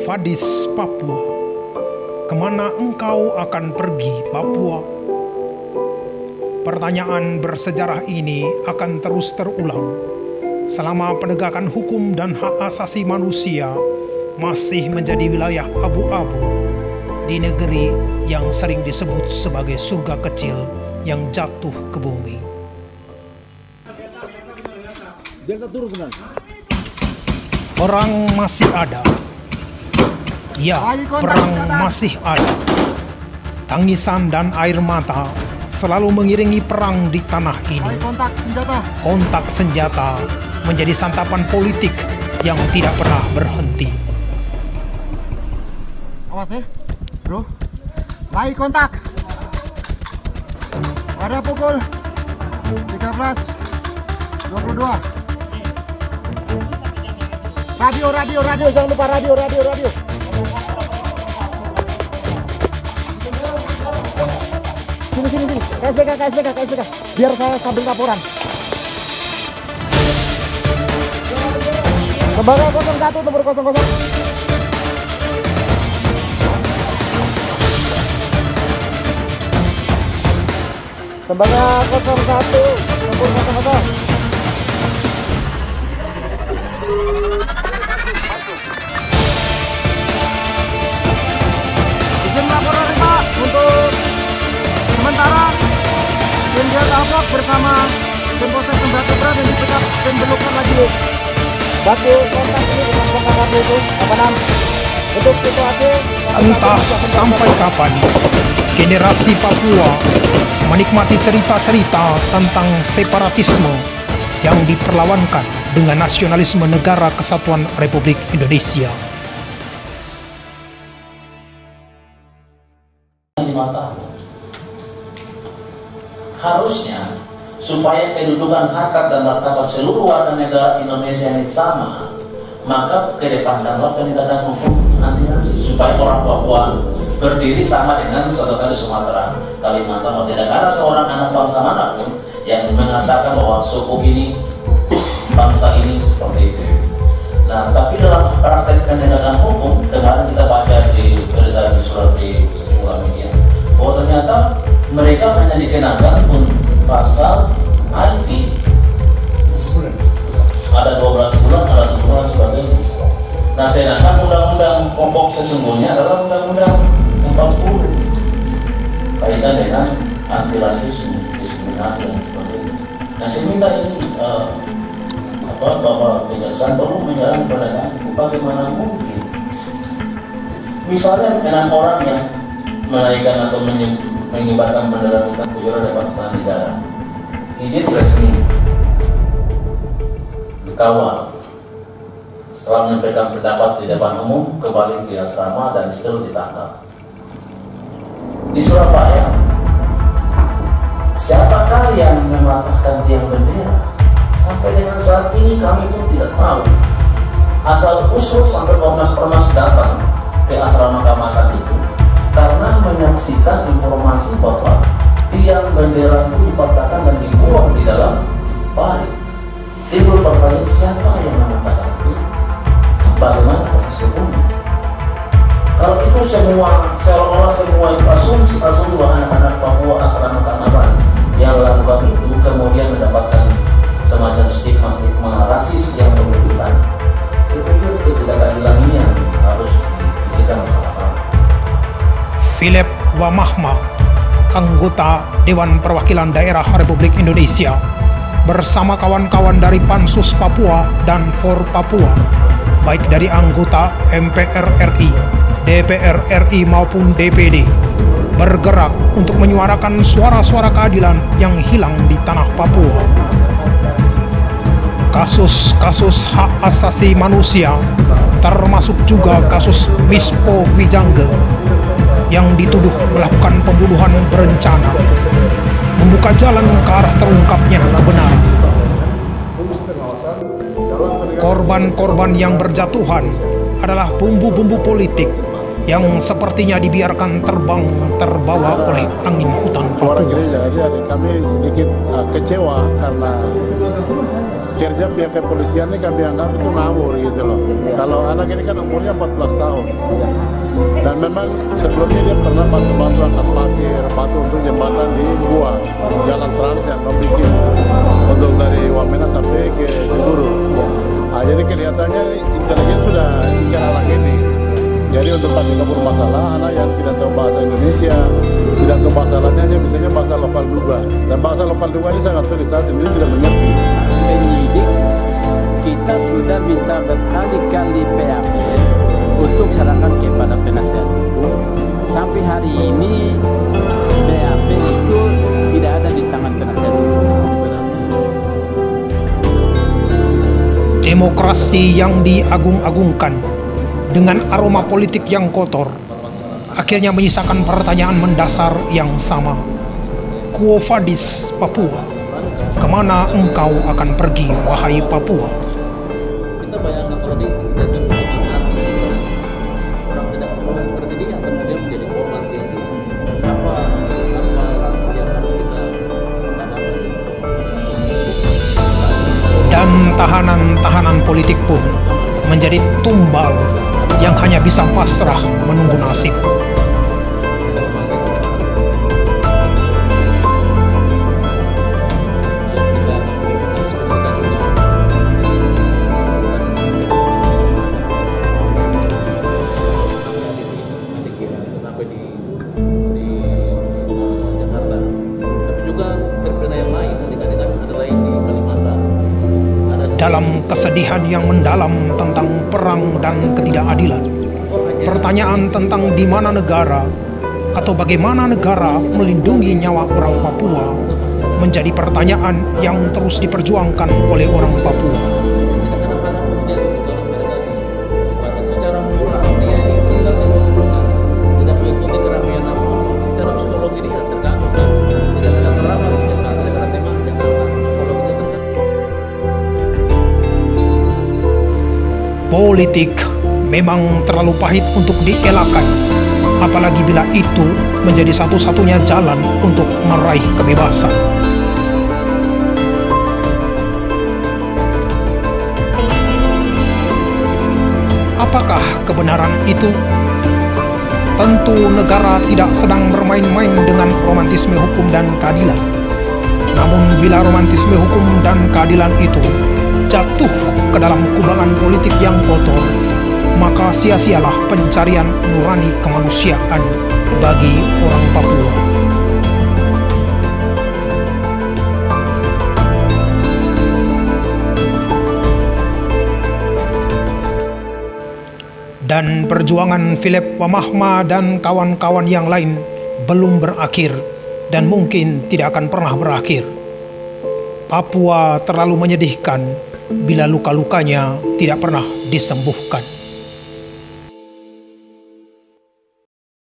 Fadis, Papua. Kemana engkau akan pergi, Papua? Pertanyaan bersejarah ini akan terus terulang selama penegakan hukum dan hak asasi manusia masih menjadi wilayah abu-abu di negeri yang sering disebut sebagai surga kecil yang jatuh ke bumi. Perang masih ada. Ya, perang masih ada. Tangisan dan air mata selalu mengiringi perang di tanah ini. Kontak senjata menjadi santapan politik yang tidak pernah berhenti. Awas ya, bro. Naik kontak. Pada pukul 13.22. Radio, jangan lupa radio. Sini. KSBK. Biar saya sambil laporan. Tembaga 01 nomor 00. Tembaga 01 nomor 00. Izin laporan Pak untuk sementara tim Delta bersama tim Polsek Tembatu Berat yang dipecah tim Belukan lagi. Batu kontak ini dengan kontak kartu itu 86 untuk situasi. Entah sampai kapan generasi Papua menikmati cerita-cerita tentang separatisme yang diperlawankan dengan nasionalisme Negara Kesatuan Republik Indonesia. Harusnya supaya kedudukan harkat dan martabat seluruh warga negara Indonesia ini sama, maka kedepankanlah penegakan hukum anti rasis supaya orang Papua berdiri sama dengan saudara di Sumatera, Kalimantan. Tidak ada seorang anak bangsa manapun yang mengatakan bahwa suku ini, bangsa ini seperti itu. Nah, tapi dalam praktek penegakan hukum, kemarin kita baca di berita di surat di sejumlah media bahwa ternyata mereka hanya dikenakan untuk pasal IT. Ada 12 bulan, ada 7 bulan sebagainya. Nah, sedangkan undang-undang pokok sesungguhnya adalah undang-undang 40 kaitan dengan anti rasisme, diskriminasi dan sebagainya. Nah, saya minta ini Bapak Kejaksaan perlu menjalankan penegakan hukum bagaimana mungkin. Misalnya 6 orang yang menaikkan atau mengibarkan bendera Bintang Kejora depan Istana Negara, izin resmi dikawal. Setelah menyampaikan pendapat di depan umum, kembali ke asrama dan setelah ditangkap. Di Surabaya, siapakah yang mematahkan tiang bendera? Sampai dengan saat ini kami pun tidak tahu. Asal usul sampai Komnas Permas datang ke asrama Kamasan itu karena menyaksikan informasi bahwa tiang bendera itu dipatahkan dan dibuang di dalam parit. Timbul pertanyaan, siapa yang mengatakan itu? Bagaimana proses hukumnya? Kalau itu semua seolah-olah semua itu asumsi bahwa anak-anak Papua asrama Kamasan yang melakukan itu kemudian mendapatkan semacam stigma rasis yang berlebihan. Saya pikir ketidakadilan ini yang harus diberikan bersama-sama. Philip Wamahma, anggota Dewan Perwakilan Daerah Republik Indonesia, bersama kawan-kawan dari Pansus Papua dan For Papua, baik dari anggota MPR RI, DPR RI maupun DPD, bergerak untuk menyuarakan suara-suara keadilan yang hilang di tanah Papua. Kasus-kasus hak asasi manusia, termasuk juga kasus Mispo Wijangge yang dituduh melakukan pembunuhan berencana, membuka jalan ke arah terungkapnya kebenaran. Korban-korban yang berjatuhan adalah bumbu-bumbu politik yang sepertinya dibiarkan terbang terbawa oleh angin hutan Papua. Jadi kami sedikit kecewa karena kerja pihak kepolisian ini kami anggap itu ngawur gitu loh. Kalau anak ini kan umurnya 14 tahun. Dan memang sebelumnya dia pernah bantu-bantu angkat pasir, bantu untuk jembatan di Gua, jalan trans yang membuat untuk dari Wamena sampai ke Jogoro. Nah, jadi kelihatannya intelijen sudah incar anak ini. Jadi untuk kasih kabur masalah, anak yang tidak tahu bahasa Indonesia, tidak tahu bahasa lainnya, hanya misalnya bahasa lokal juga. Dan bahasa lokal juga ini sangat sulit, saya sendiri tidak mengerti. Penyidik kita sudah minta berkali-kali PAP untuk serahkan kepada penasihat hukum. Sampai hari ini BAP itu tidak ada di tangan penasihat hukum. Demokrasi yang diagung-agungkan dengan aroma politik yang kotor akhirnya menyisakan pertanyaan mendasar yang sama. Quo vadis Papua? Kemana engkau akan pergi, wahai Papua? Kita bayangkan kalau dijatuhkan hukuman mati, orang tidak berkorban seperti dia, kemudian menjadi korban sia-sia. Apa yang harus kita tanamkan? Dan tahanan-tahanan politik pun menjadi tumbal yang hanya bisa pasrah menunggu nasib. Sampai di Jakarta, tapi juga terpidana yang lain, adik-adik ada lain di Kalimantan. Dalam kesedihan yang mendalam tentang perang dan ketidakadilan, pertanyaan tentang di mana negara atau bagaimana negara melindungi nyawa orang Papua menjadi pertanyaan yang terus diperjuangkan oleh orang Papua. Secara moral dia ini tidak menggunakan, tidak mengikuti keramaian apa-apa. Secara psikologi dia terganggu, tidak ada perawat di Jakarta, tidak ada teman di Jakarta, psikologi dia terganggu. Politik memang terlalu pahit untuk dielakkan, apalagi bila itu menjadi satu-satunya jalan untuk meraih kebebasan. Apakah kebenaran itu? Tentu negara tidak sedang bermain-main dengan romantisme hukum dan keadilan. Namun bila romantisme hukum dan keadilan itu jatuh ke dalam kubangan politik yang kotor, maka sia-sialah pencarian nurani kemanusiaan bagi orang Papua. Dan perjuangan Philip Wamahma dan kawan-kawan yang lain belum berakhir dan mungkin tidak akan pernah berakhir. Papua terlalu menyedihkan bila luka-lukanya tidak pernah disembuhkan.